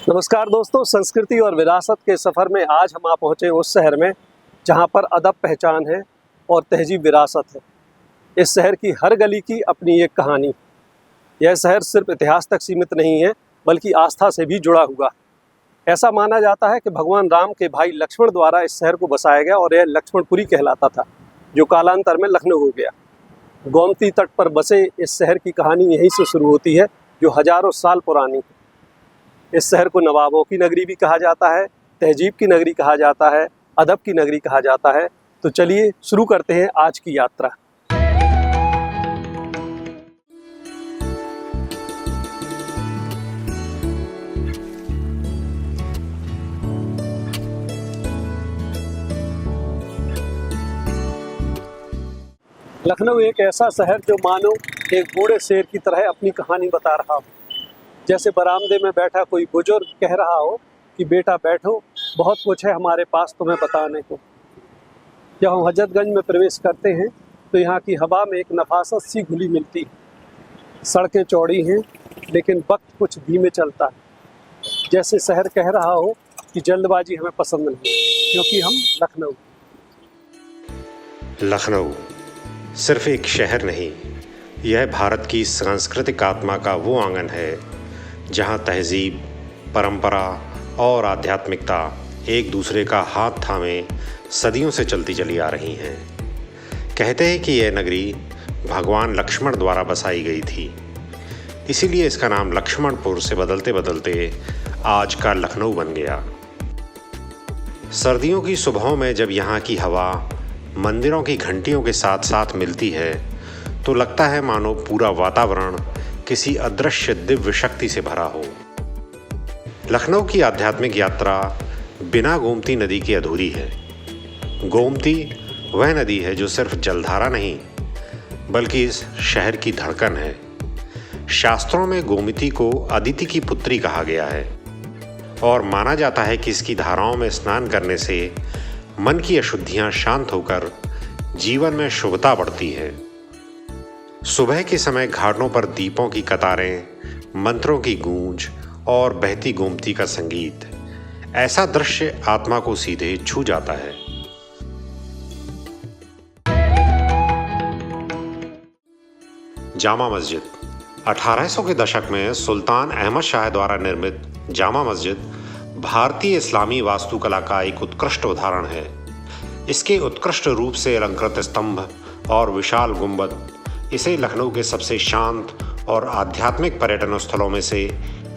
नमस्कार दोस्तों, संस्कृति और विरासत के सफ़र में आज हम आ पहुँचे उस शहर में जहाँ पर अदब पहचान है और तहजीब विरासत है। इस शहर की हर गली की अपनी एक कहानी। यह शहर सिर्फ इतिहास तक सीमित नहीं है बल्कि आस्था से भी जुड़ा हुआ है। ऐसा माना जाता है कि भगवान राम के भाई लक्ष्मण द्वारा इस शहर को बसाया गया और यह लक्ष्मणपुरी कहलाता था, जो कालांतर में लखनऊ हो गया। गोमती तट पर बसे इस शहर की कहानी यहीं से शुरू होती है, जो हजारों साल पुरानी है। इस शहर को नवाबों की नगरी भी कहा जाता है, तहजीब की नगरी कहा जाता है, अदब की नगरी कहा जाता है। तो चलिए शुरू करते हैं आज की यात्रा। लखनऊ एक ऐसा शहर जो मानो एक बूढ़े शेर की तरह अपनी कहानी बता रहा हो। जैसे बरामदे में बैठा कोई बुजुर्ग कह रहा हो कि बेटा बैठो, बहुत कुछ है हमारे पास तुम्हें बताने को। जब हम हजरतगंज में प्रवेश करते हैं तो यहाँ की हवा में एक नफासत सी घुली मिलती है। सड़कें चौड़ी हैं लेकिन वक्त कुछ धीमे चलता है। जैसे शहर कह रहा हो कि जल्दबाजी हमें पसंद नहीं, क्योंकि हम लखनऊ सिर्फ एक शहर नहीं, यह भारत की सांस्कृतिक आत्मा का वो आंगन है जहाँ तहजीब, परंपरा और आध्यात्मिकता एक दूसरे का हाथ थामे सदियों से चलती चली आ रही हैं। कहते हैं कि यह नगरी भगवान लक्ष्मण द्वारा बसाई गई थी, इसीलिए इसका नाम लक्ष्मणपुर से बदलते बदलते आज का लखनऊ बन गया। सर्दियों की सुबहों में जब यहाँ की हवा मंदिरों की घंटियों के साथ साथ मिलती है तो लगता है मानो पूरा वातावरण किसी अदृश्य दिव्य शक्ति से भरा हो। लखनऊ की आध्यात्मिक यात्रा बिना गोमती नदी की अधूरी है। गोमती वह नदी है जो सिर्फ जलधारा नहीं बल्कि इस शहर की धड़कन है। शास्त्रों में गोमती को अदिति की पुत्री कहा गया है और माना जाता है कि इसकी धाराओं में स्नान करने से मन की अशुद्धियां शांत होकर जीवन में शुभता बढ़ती है। सुबह के समय घाटों पर दीपों की कतारें, मंत्रों की गूंज और बहती गोमती का संगीत, ऐसा दृश्य आत्मा को सीधे छू जाता है। जामा मस्जिद 1800 के दशक में सुल्तान अहमद शाह द्वारा निर्मित जामा मस्जिद भारतीय इस्लामी वास्तुकला का एक उत्कृष्ट उदाहरण है। इसके उत्कृष्ट रूप से अलंकृत स्तंभ और विशाल गुंबद इसे लखनऊ के सबसे शांत और आध्यात्मिक पर्यटन स्थलों में से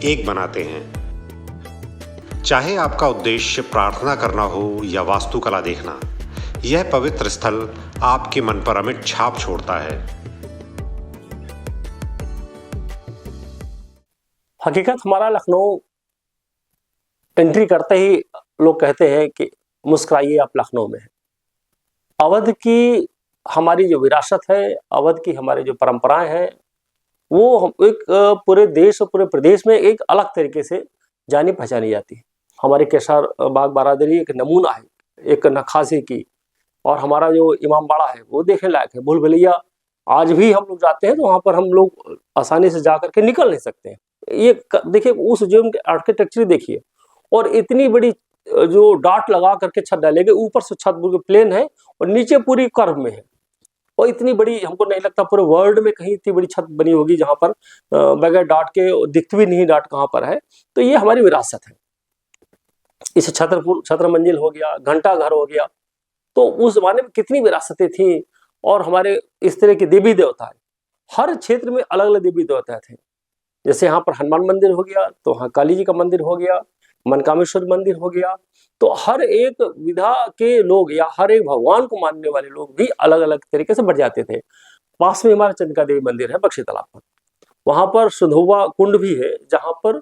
एक बनाते हैं। चाहे आपका उद्देश्य प्रार्थना करना हो या वास्तुकला देखना, यह पवित्र स्थल आपके मन पर अमिट छाप छोड़ता है। हकीकत हमारा लखनऊ एंट्री करते ही लोग कहते हैं कि मुस्कुराइए आप लखनऊ में। अवध की हमारी जो विरासत है, अवध की हमारी जो परंपराएं हैं, वो एक पूरे देश और पूरे प्रदेश में एक अलग तरीके से जानी पहचानी जाती है। हमारी केसर बाग बारादरी एक नमूना है, एक नक्काशी की, और हमारा जो इमाम बाड़ा है वो देखने लायक है। भूल भुलैया आज भी हम लोग जाते हैं तो वहाँ पर हम लोग आसानी से जा करके निकल नहीं सकते हैं। ये देखिए, उस जो आर्किटेक्चर देखिए, और इतनी बड़ी जो डाट लगा करके छत डालेंगे, ऊपर से छत पूरी प्लेन है और नीचे पूरी कर्व में है। और इतनी बड़ी, हमको नहीं लगता पूरे वर्ल्ड में कहीं इतनी बड़ी छत बनी होगी जहाँ पर बगैर डाट के दिखती भी नहीं डाट कहाँ पर है। तो ये हमारी विरासत है। इसे छत्र मंजिल हो गया, घंटा घर हो गया। तो उस जमाने में कितनी विरासतें थी, और हमारे इस तरह के देवी देवता है। हर क्षेत्र में अलग अलग देवी देवता थे। जैसे यहाँ पर हनुमान मंदिर हो गया, तो वहाँ काली जी का मंदिर हो गया, मनकामेश्वर मंदिर हो गया। तो हर एक विधा के लोग या हर एक भगवान को मानने वाले लोग भी अलग अलग तरीके से बढ़ जाते थे। पास में हमारा चंद्रिका देवी मंदिर है बख्शी तालाब पर। वहां पर सुधोवा कुंड भी है, जहां पर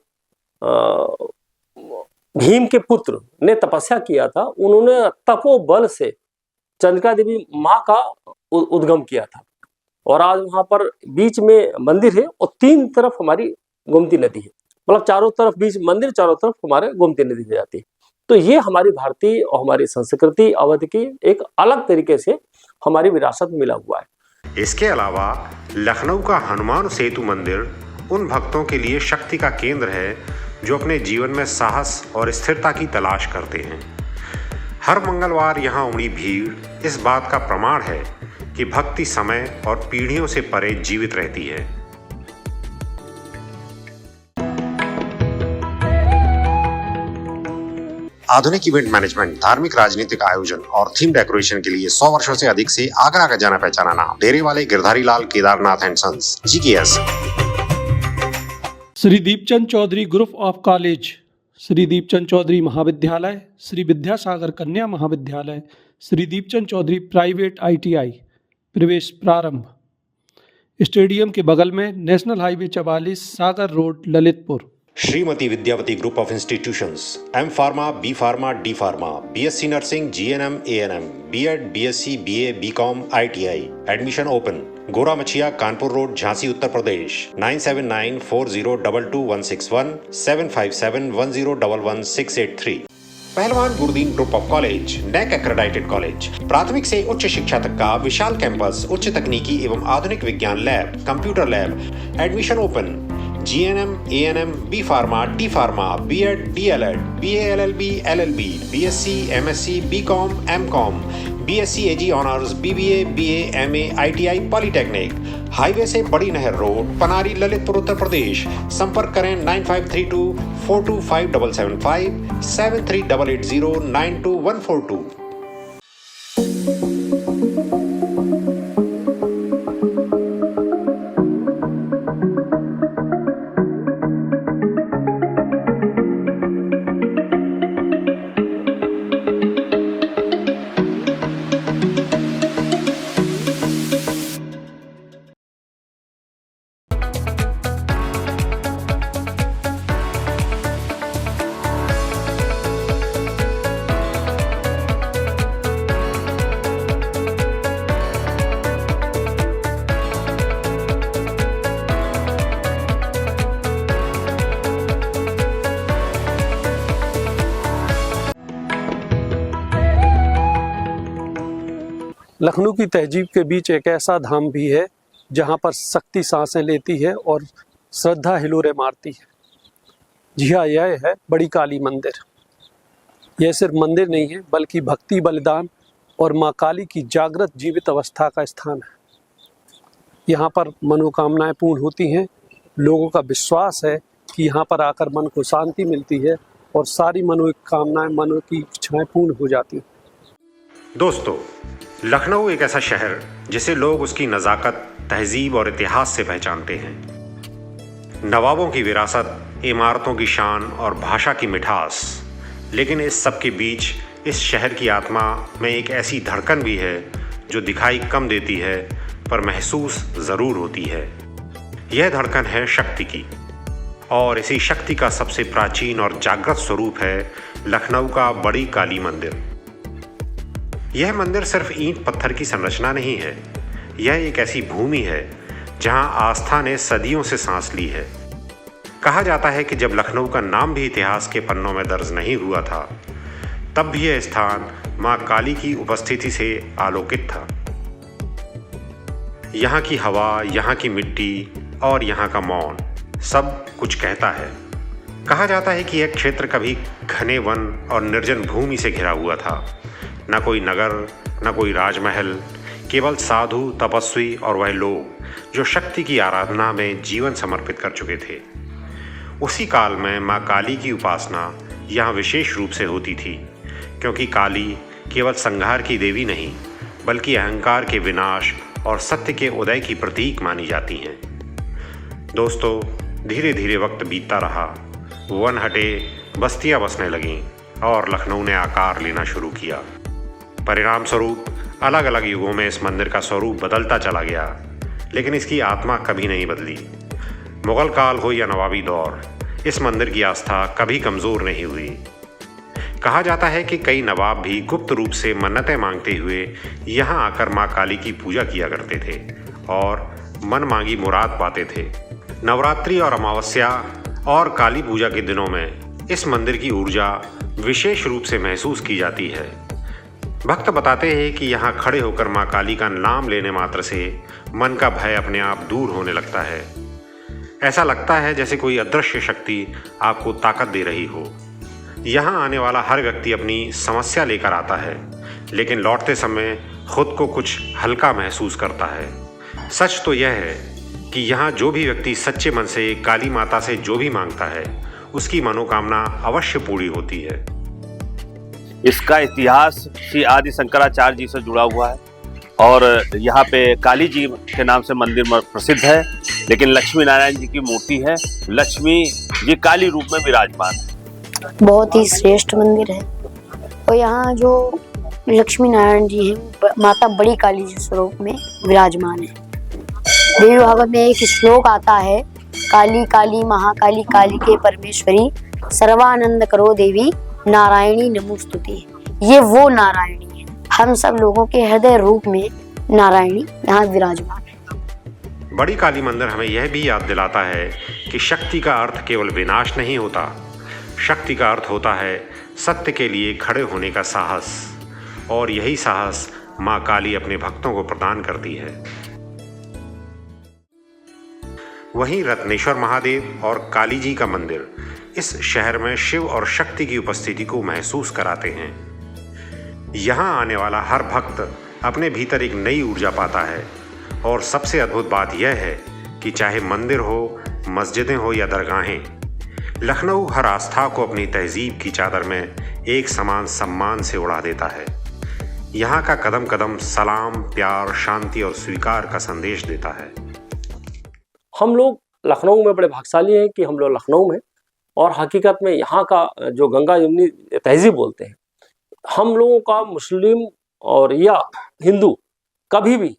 भीम के पुत्र ने तपस्या किया था। उन्होंने तपोबल से चंद्रिका देवी माँ का उद्गम किया था। और आज वहां पर बीच में मंदिर है और तीन तरफ हमारी गोमती नदी है। मतलब चारों तरफ बीच मंदिर, चारों तरफ हमारे गोमती नदी हो जाती है। तो ये हमारी भारतीय और हमारी संस्कृति अवध की एक अलग तरीके से हमारी विरासत मिला हुआ है। इसके अलावा लखनऊ का हनुमान सेतु मंदिर उन भक्तों के लिए शक्ति का केंद्र है जो अपने जीवन में साहस और स्थिरता की तलाश करते हैं। हर मंगलवार यहाँ उमड़ी भीड़ इस बात का प्रमाण है कि भक्ति समय और पीढ़ियों से परे जीवित रहती है। आधुनिक इवेंट मैनेजमेंट, धार्मिक, राजनीतिक आयोजन और थीम डेकोरेशन के लिए 100 वर्षों से अधिक से आगरा का जाना पहचाना नाम डेरे वाले Girdhari Lal Kedarnath and sons GKS। Shri Deepchand Chaudhary group of college, Shri Deepchand Chaudhary महाविद्यालय, श्री विद्यासागर कन्या महाविद्यालय, श्री दीपचंद चौधरी प्राइवेट ITI, प्रवेश प्रारंभ। स्टेडियम के बगल में national highway 44, Sagar road, Lalitpur. Shrimati Vidyawati group of institutions, M pharma, B pharma, D pharma, BSc nursing, GNM, ANM, B.Ed, BSc, BA, BCom, ITI, admission open. Gora Machhiya, Kanpur road, Jhansi, Uttar Pradesh. 9794022161, 7571011683। Pahalwan Gurudeen group of college, NAC accredited college, प्राथमिक से उच्च शिक्षा तक का विशाल campus, उच्च तकनीकी एवं आधुनिक विज्ञान lab, computer lab, admission open. GNM, ANM, B pharma, D pharma, B.Ed, DLEd, BA LLB, LLB, BSc, MSc, BCom, MCom, BSc AG honours, BBA, BA, MA, ITI, polytechnic. Highway से बड़ी नहर रोड, पनारी, ललितपुर, उत्तर प्रदेश। संपर्क करें 9532425775, 7388092142। लखनऊ की तहजीब के बीच एक ऐसा धाम भी है जहाँ पर शक्ति सांसें लेती है और श्रद्धा हिलोरे मारती है। जी हाँ, यह है बड़ी काली मंदिर। यह सिर्फ मंदिर नहीं है बल्कि भक्ति, बलिदान और माँ काली की जागृत जीवित अवस्था का स्थान है। यहाँ पर मनोकामनाएं पूर्ण होती हैं। लोगों का विश्वास है कि यहाँ पर आकर मन को शांति मिलती है और सारी मनोकामनाएं, मनो की इच्छाएं पूर्ण हो जाती हैं। दोस्तों, लखनऊ एक ऐसा शहर जिसे लोग उसकी नज़ाकत, तहजीब और इतिहास से पहचानते हैं। नवाबों की विरासत, इमारतों की शान और भाषा की मिठास। लेकिन इस सब के बीच इस शहर की आत्मा में एक ऐसी धड़कन भी है जो दिखाई कम देती है पर महसूस ज़रूर होती है। यह धड़कन है शक्ति की, और इसी शक्ति का सबसे प्राचीन और जागृत स्वरूप है लखनऊ का बड़ी काली मंदिर। यह मंदिर सिर्फ ईंट पत्थर की संरचना नहीं है, यह एक ऐसी भूमि है जहां आस्था ने सदियों से सांस ली है। कहा जाता है कि जब लखनऊ का नाम भी इतिहास के पन्नों में दर्ज नहीं हुआ था, तब भी यह स्थान मां काली की उपस्थिति से आलोकित था। यहाँ की हवा, यहाँ की मिट्टी और यहाँ का मौन सब कुछ कहता है। कहा जाता है कि यह क्षेत्र कभी घने वन और निर्जन भूमि से घिरा हुआ था। न कोई नगर, न कोई राजमहल, केवल साधु, तपस्वी और वह लोग जो शक्ति की आराधना में जीवन समर्पित कर चुके थे। उसी काल में माँ काली की उपासना यहाँ विशेष रूप से होती थी, क्योंकि काली केवल संहार की देवी नहीं बल्कि अहंकार के विनाश और सत्य के उदय की प्रतीक मानी जाती हैं। दोस्तों, धीरे धीरे वक्त बीतता रहा, वन हटे, बस्तियां बसने लगीं और लखनऊ ने आकार लेना शुरू किया। परिणाम स्वरूप अलग अलग युगों में इस मंदिर का स्वरूप बदलता चला गया, लेकिन इसकी आत्मा कभी नहीं बदली। मुगल काल हो या नवाबी दौर, इस मंदिर की आस्था कभी कमज़ोर नहीं हुई। कहा जाता है कि कई नवाब भी गुप्त रूप से मन्नतें मांगते हुए यहाँ आकर माँ काली की पूजा किया करते थे और मन मांगी मुराद पाते थे। नवरात्रि और अमावस्या और काली पूजा के दिनों में इस मंदिर की ऊर्जा विशेष रूप से महसूस की जाती है। भक्त बताते हैं कि यहाँ खड़े होकर माँ काली का नाम लेने मात्र से मन का भय अपने आप दूर होने लगता है। ऐसा लगता है जैसे कोई अदृश्य शक्ति आपको ताकत दे रही हो। यहाँ आने वाला हर व्यक्ति अपनी समस्या लेकर आता है, लेकिन लौटते समय खुद को कुछ हल्का महसूस करता है। सच तो यह है कि यहाँ जो भी व्यक्ति सच्चे मन से काली माता से जो भी मांगता है, उसकी मनोकामना अवश्य पूरी होती है। इसका इतिहास श्री आदि शंकराचार्य जी से जुड़ा हुआ है और यहाँ पे काली जी के नाम से मंदिर प्रसिद्ध है, लेकिन लक्ष्मी नारायण जी की मूर्ति है। लक्ष्मी जी काली रूप में विराजमान है। बहुत ही श्रेष्ठ मंदिर है और यहाँ जो लक्ष्मी नारायण जी हैं माता बड़ी काली जी स्वरूप में विराजमान है। देवी भागवत में एक श्लोक आता है, काली काली महाकाली काली के परमेश्वरी सर्वानंद करो देवी नारायणी नमोस्तुते। ये वो नारायणी है, हम सब लोगों के हृदय रूप में नारायणी यहाँ विराजमान है। बड़ी काली मंदिर हमें यह भी याद दिलाता है कि शक्ति का अर्थ केवल विनाश नहीं होता, शक्ति का अर्थ होता है सत्य के लिए खड़े होने का साहस, और यही साहस माँ काली अपने भक्तों को प्रदान करती है। वहीं रत्नेश्वर महादेव और काली जी का मंदिर इस शहर में शिव और शक्ति की उपस्थिति को महसूस कराते हैं। यहाँ आने वाला हर भक्त अपने भीतर एक नई ऊर्जा पाता है, और सबसे अद्भुत बात यह है कि चाहे मंदिर हो, मस्जिदें हो या दरगाहें, लखनऊ हर आस्था को अपनी तहजीब की चादर में एक समान सम्मान से उड़ा देता है। यहाँ का कदम कदम सलाम, प्यार, शांति और स्वीकार का संदेश देता है। हम लोग लखनऊ में बड़े भाग्यशाली हैं कि हम लोग लखनऊ में, और हकीकत में यहाँ का जो गंगा यमुनी तहजीब बोलते हैं, हम लोगों का मुस्लिम और या हिंदू कभी भी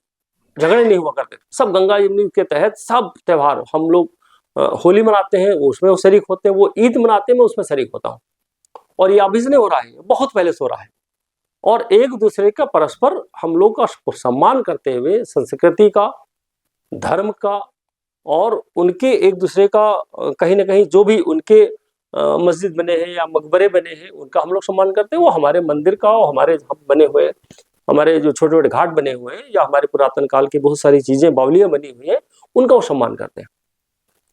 झगड़े नहीं हुआ करते। सब गंगा यमुनी के तहत सब त्यौहार, हम लोग होली मनाते हैं उसमें वो शरीक होते हैं, वो ईद मनाते हैं मैं उसमें शरीक होता हूँ, और ये अभी से नहीं हो रहा है, बहुत पहले से हो रहा है। और एक दूसरे का परस्पर हम लोग का सम्मान करते हुए संस्कृति का, धर्म का और उनके एक दूसरे का कहीं ना कहीं जो भी उनके मस्जिद बने हैं या मकबरे बने हैं उनका हम लोग सम्मान करते हैं। वो हमारे मंदिर का और हमारे बने हुए हमारे जो छोटे छोटे घाट बने हुए हैं या हमारे पुरातन काल की बहुत सारी चीजें बावलियां बनी हुई हैं उनका वो सम्मान करते हैं।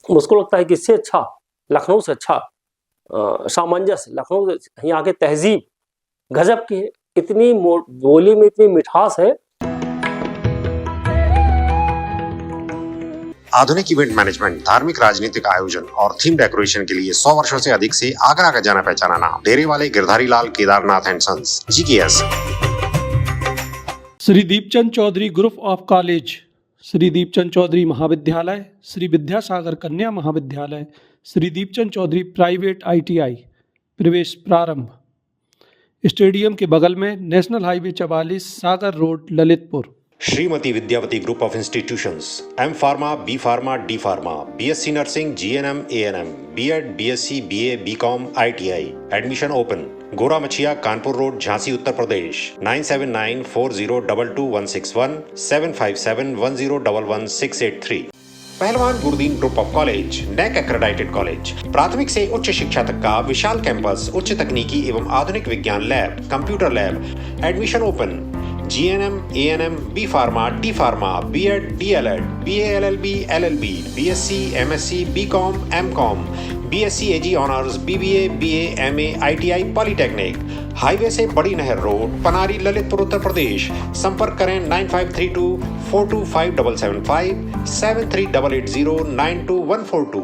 मुझको लगता है कि इससे अच्छा लखनऊ से अच्छा सामंजस्य, लखनऊ यहाँ के तहजीब गजब की है, इतनी बोली में इतनी मिठास है। आधुनिक इवेंट मैनेजमेंट, धार्मिक राजनीतिक आयोजन और थीम डेकोरेशन के लिए 100 वर्षों से अधिक से आगरा का जाना पहचाना नाम डेरे वाले Girdhari Lal Kedarnath and sons GKS। Shri Deepchand Chaudhary group of college, Shri Deepchand Chaudhary महाविद्यालय, श्री विद्यासागर कन्या महाविद्यालय, श्री दीपचंद चौधरी प्राइवेट ITI प्रवेश प्रारंभ। स्टेडियम के बगल में national highway 44 Sagar road Lalitpur. Shrimati Vidyawati group of institutions, M pharma, B pharma, D pharma, BSc nursing, GNM, ANM, B.Ed, BSc, BA, BCom, ITI। Admission open. Gora Machhiya, Kanpur road, Jhansi, Uttar Pradesh. 9794022161 7571011683। Pahalwan Gurudeen group of college, NAC accredited college, प्राथमिक से उच्च शिक्षा तक का विशाल campus, उच्च तकनीकी एवं आधुनिक विज्ञान lab, computer lab. Admission open. GNM, ANM, B pharma, D pharma, B.Ed, DLEd, BA LLB, LLB, BSc, MSc, BCom, MCom, BSc AG honours, BBA, BA, MA, ITI, polytechnic. Highway से बड़ी नहर रोड, पनारी, ललितपुर, उत्तर प्रदेश। संपर्क करें 9532425775 7388092142।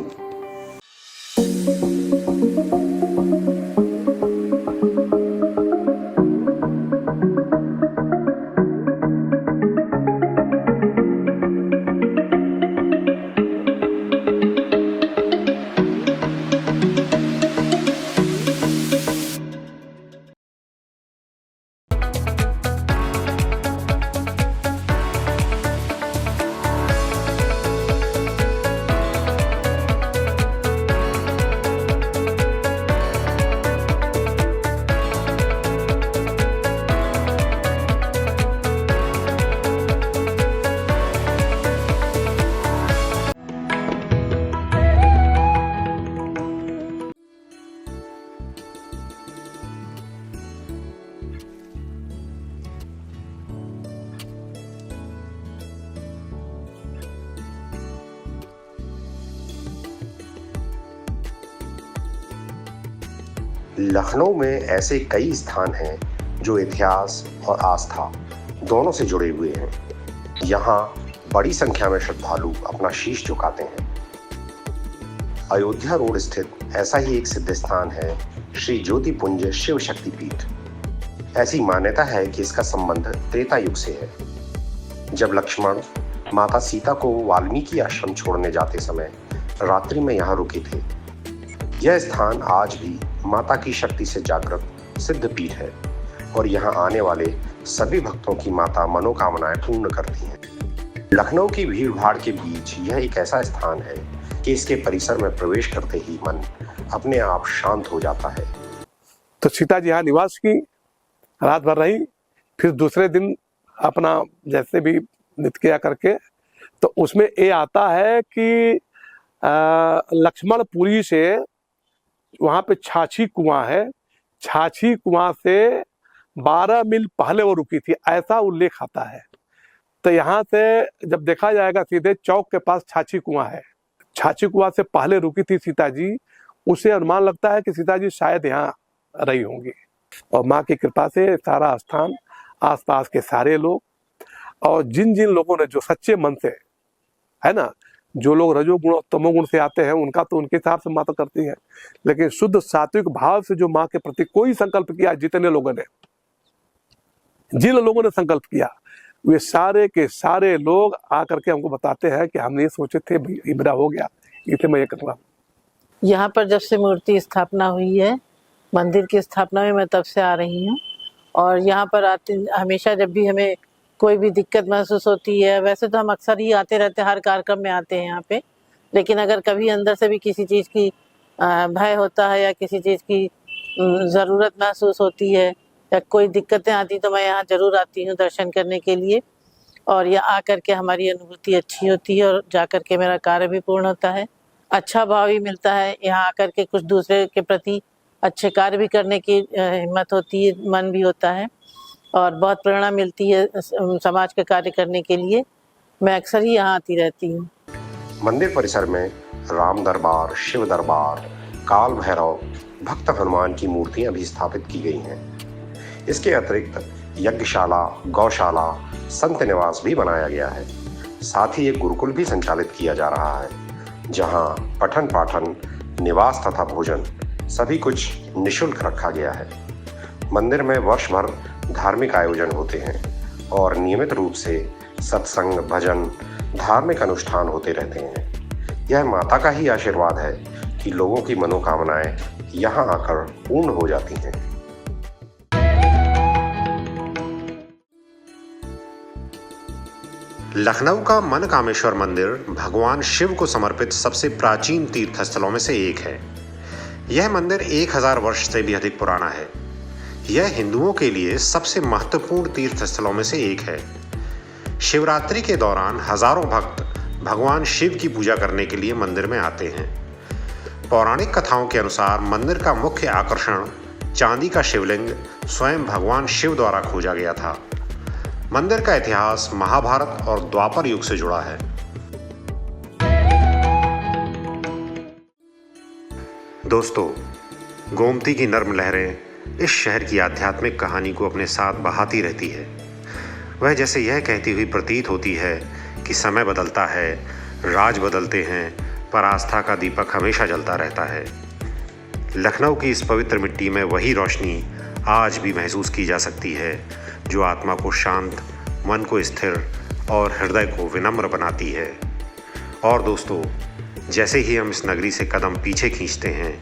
लखनऊ में ऐसे कई स्थान हैं जो इतिहास और आस्था दोनों से जुड़े हुए हैं। यहाँ बड़ी संख्या में श्रद्धालु अपना शीश झुकाते हैं। अयोध्या रोड स्थित ऐसा ही एक सिद्ध स्थान है श्री ज्योतिपुंज शिव शक्तिपीठ। ऐसी मान्यता है कि इसका संबंध त्रेता युग से है, जब लक्ष्मण माता सीता को वाल्मीकि आश्रम छोड़ने जाते समय रात्रि में यहाँ रुके थे। यह स्थान आज भी माता की शक्ति से जागृत सिद्ध पीठ है और यहाँ आने वाले सभी भक्तों की माता मनोकामनाएं पूर्ण करती हैं। लखनऊ की भीड़ भाड़ के बीच यह एक ऐसा स्थान है कि इसके परिसर में प्रवेश करते ही मन अपने आप शांत हो जाता है। तो सीता जी यहाँ निवास की, रात भर रही, फिर दूसरे दिन अपना जैसे भी नित्य क्रिया करके, तो उसमें ये आता है कि लक्ष्मणपुरी से वहाँ पे छाछी कुआं है, छाछी कुआं से 12 मील पहले वो रुकी थी, ऐसा उल्लेख आता है। तो यहाँ से जब देखा जाएगा सीधे चौक के पास छाछी कुआं है, छाछी कुआं से पहले रुकी थी सीता जी। उसे अनुमान लगता है कि सीता जी शायद यहाँ रही होंगी और माँ की कृपा से सारा स्थान, आसपास के सारे लोग और जिन जिन लोगों ने जो सच्चे मन से, है ना, जो लोग रजोगुण और तमोगुण से आते हैं उनका तो उनके हिसाब से माता करती है, लेकिन शुद्ध सात्विक भाव से जो माँ के प्रति कोई संकल्प किया, जितने लोगों ने, जिन लोगों ने संकल्प किया, वे सारे के सारे लोग आकर के हमको बताते हैं कि हमने ये सोचे थे भाई मेरा हो गया, इसे मैं ये करूँगा। यहाँ पर जब से मूर्ति स्थापना हुई है, मंदिर की स्थापना में, मैं तब से आ रही हूँ और यहाँ पर आते हमेशा जब भी हमें कोई भी दिक्कत महसूस होती है, वैसे तो हम अक्सर ही आते रहते हैं, हर कार्यक्रम में आते हैं यहाँ पे, लेकिन अगर कभी अंदर से भी किसी चीज़ की भय होता है या किसी चीज़ की ज़रूरत महसूस होती है या कोई दिक्कतें आती तो मैं यहाँ ज़रूर आती हूँ दर्शन करने के लिए और यहाँ आकर के हमारी अनुभूति अच्छी होती है और जाकर के मेरा कार्य भी पूर्ण होता है। अच्छा भाव भी मिलता है, यहाँ आकर के कुछ दूसरे के प्रति अच्छे कार्य भी करने की हिम्मत होती है, मन भी होता है और बहुत प्रेरणा मिलती है समाज के कार्य करने के लिए। मैं अक्सर ही यहाँ आती रहती हूँ। मंदिर परिसर में राम दरबार, शिव दरबार, काल भैरव, भक्त हनुमान की मूर्तियां भी स्थापित की गई हैं। इसके अतिरिक्त यज्ञशाला, गौशाला, संत निवास भी बनाया गया है। साथ ही एक गुरुकुल भी संचालित किया जा रहा है, जहां पठन पाठन, निवास तथा भोजन सभी कुछ निःशुल्क रखा गया है। मंदिर में वर्ष भर धार्मिक आयोजन होते हैं और नियमित रूप से सत्संग, भजन, धार्मिक अनुष्ठान होते रहते हैं। यह माता का ही आशीर्वाद है कि लोगों की मनोकामनाएं यहाँ आकर पूर्ण हो जाती हैं। लखनऊ का मनकामेश्वर मंदिर भगवान शिव को समर्पित सबसे प्राचीन तीर्थ स्थलों में से एक है। यह मंदिर 1000 वर्ष से भी अधिक पुराना है। यह हिंदुओं के लिए सबसे महत्वपूर्ण तीर्थ स्थलों में से एक है। शिवरात्रि के दौरान हजारों भक्त भगवान शिव की पूजा करने के लिए मंदिर में आते हैं। पौराणिक कथाओं के अनुसार मंदिर का मुख्य आकर्षण चांदी का शिवलिंग स्वयं भगवान शिव द्वारा खोजा गया था। मंदिर का इतिहास महाभारत और द्वापर युग से जुड़ा है। दोस्तों, गोमती की नर्म लहरें इस शहर की आध्यात्मिक कहानी को अपने साथ बहाती रहती है। वह जैसे यह कहती हुई प्रतीत होती है कि समय बदलता है, राज बदलते हैं, पर आस्था का दीपक हमेशा जलता रहता है। लखनऊ की इस पवित्र मिट्टी में वही रोशनी आज भी महसूस की जा सकती है जो आत्मा को शांत, मन को स्थिर और हृदय को विनम्र बनाती है। और दोस्तों, जैसे ही हम इस नगरी से कदम पीछे खींचते हैं,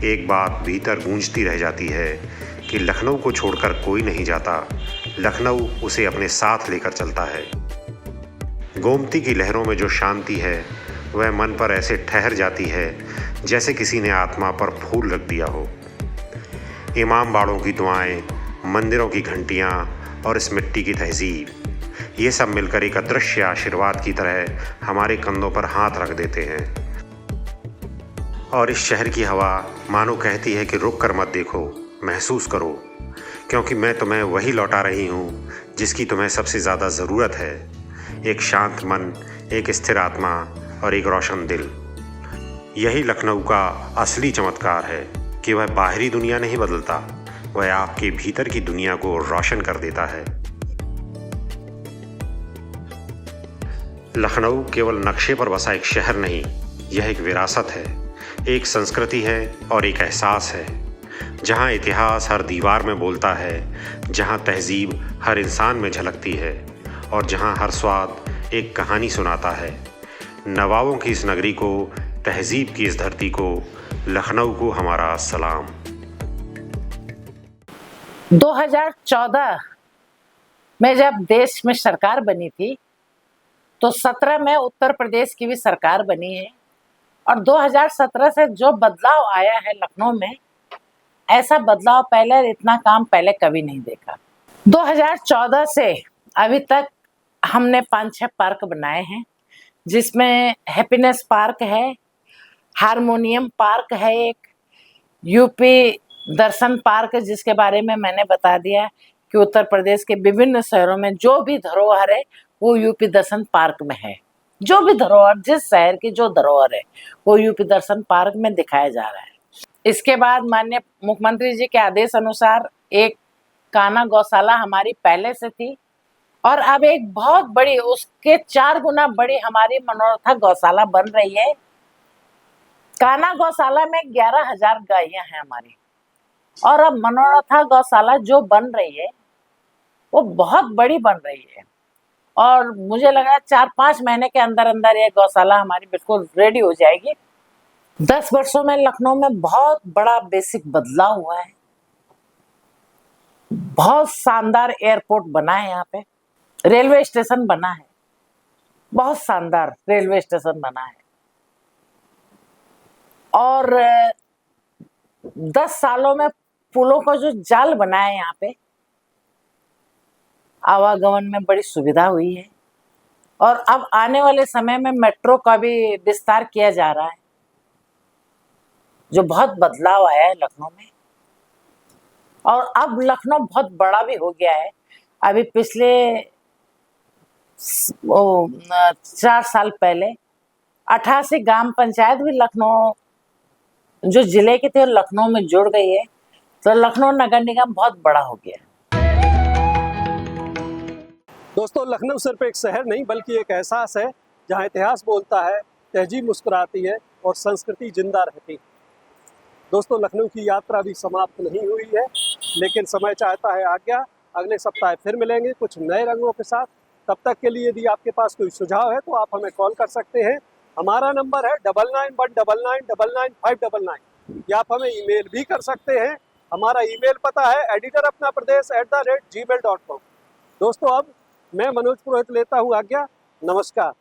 एक बात भीतर गूंजती रह जाती है कि लखनऊ को छोड़कर कोई नहीं जाता, लखनऊ उसे अपने साथ लेकर चलता है। गोमती की लहरों में जो शांति है वह मन पर ऐसे ठहर जाती है जैसे किसी ने आत्मा पर फूल रख दिया हो। इमाम बाड़ों की दुआएं, मंदिरों की घंटियां और इस मिट्टी की तहजीब, ये सब मिलकर एक अदृश्य आशीर्वाद की तरह हमारे कंधों पर हाथ रख देते हैं। और इस शहर की हवा मानो कहती है कि रुक कर मत देखो, महसूस करो, क्योंकि मैं तुम्हें वही लौटा रही हूँ जिसकी तुम्हें सबसे ज़्यादा ज़रूरत है। एक शांत मन, एक स्थिर आत्मा और एक रोशन दिल। यही लखनऊ का असली चमत्कार है, कि वह बाहरी दुनिया नहीं बदलता, वह आपके भीतर की दुनिया को रोशन कर देता है। लखनऊ केवल नक्शे पर बसा एक शहर नहीं, यह एक विरासत है, एक संस्कृति है और एक एहसास है, जहाँ इतिहास हर दीवार में बोलता है, जहाँ तहजीब हर इंसान में झलकती है और जहाँ हर स्वाद एक कहानी सुनाता है। नवाबों की इस नगरी को, तहजीब की इस धरती को, लखनऊ को हमारा सलाम। 2014 में जब देश में सरकार बनी थी तो 17 में उत्तर प्रदेश की भी सरकार बनी है और 2017 से जो बदलाव आया है लखनऊ में, ऐसा बदलाव पहले इतना काम पहले कभी नहीं देखा। 2014 से अभी तक हमने 5-6 पार्क बनाए हैं, जिसमें हैप्पीनेस पार्क है, हारमोनियम पार्क है, एक यूपी दर्शन पार्क, जिसके बारे में मैंने बता दिया कि उत्तर प्रदेश के विभिन्न शहरों में जो भी धरोहर है वो यूपी दर्शन पार्क में है। जो भी धरोहर, जिस शहर की जो धरोहर है वो यूपी दर्शन पार्क में दिखाया जा रहा है। इसके बाद माननीय मुख्यमंत्री जी के आदेश अनुसार एक कान्हा गौशाला हमारी पहले से थी और अब एक बहुत बड़ी, उसके 4 गुना बड़ी हमारी मनोरथा गौशाला बन रही है। कान्हा गौशाला में 11,000 गायें हैं हमारी और अब मनोरथा गौशाला जो बन रही है वो बहुत बड़ी बन रही है और मुझे लगा 4-5 महीने के अंदर अंदर ये गौशाला हमारी बिल्कुल रेडी हो जाएगी। 10 वर्षों में लखनऊ में बहुत बड़ा बेसिक बदलाव हुआ है। बहुत शानदार एयरपोर्ट बना है, यहाँ पे रेलवे स्टेशन बना है, बहुत शानदार रेलवे स्टेशन बना है और 10 सालों में पुलों का जो जाल बना है, यहाँ पे आवागमन में बड़ी सुविधा हुई है और अब आने वाले समय में मेट्रो का भी विस्तार किया जा रहा है, जो बहुत बदलाव आया है लखनऊ में। और अब लखनऊ बहुत बड़ा भी हो गया है। अभी पिछले 4 साल पहले 88 ग्राम पंचायत भी लखनऊ जो जिले के थे लखनऊ में जुड़ गई है, तो लखनऊ नगर निगम बहुत बड़ा हो गया। दोस्तों, लखनऊ सिर्फ एक शहर नहीं बल्कि एक एहसास है, जहाँ इतिहास बोलता है, तहजीब मुस्कुराती है और संस्कृति जिंदा रहती है। दोस्तों, लखनऊ की यात्रा अभी समाप्त नहीं हुई है, लेकिन समय चाहता है आज्ञा। अगले सप्ताह फिर मिलेंगे कुछ नए रंगों के साथ। तब तक के लिए यदि आपके पास कोई सुझाव है तो आप हमें कॉल कर सकते हैं। हमारा नंबर है 9919999599 या आप हमें ईमेल भी कर सकते हैं। हमारा ईमेल पता है editorapnapradesh@gmail.com। दोस्तों, अब मैं मनोज पुरोहित लेता हूँ आज्ञा। नमस्कार।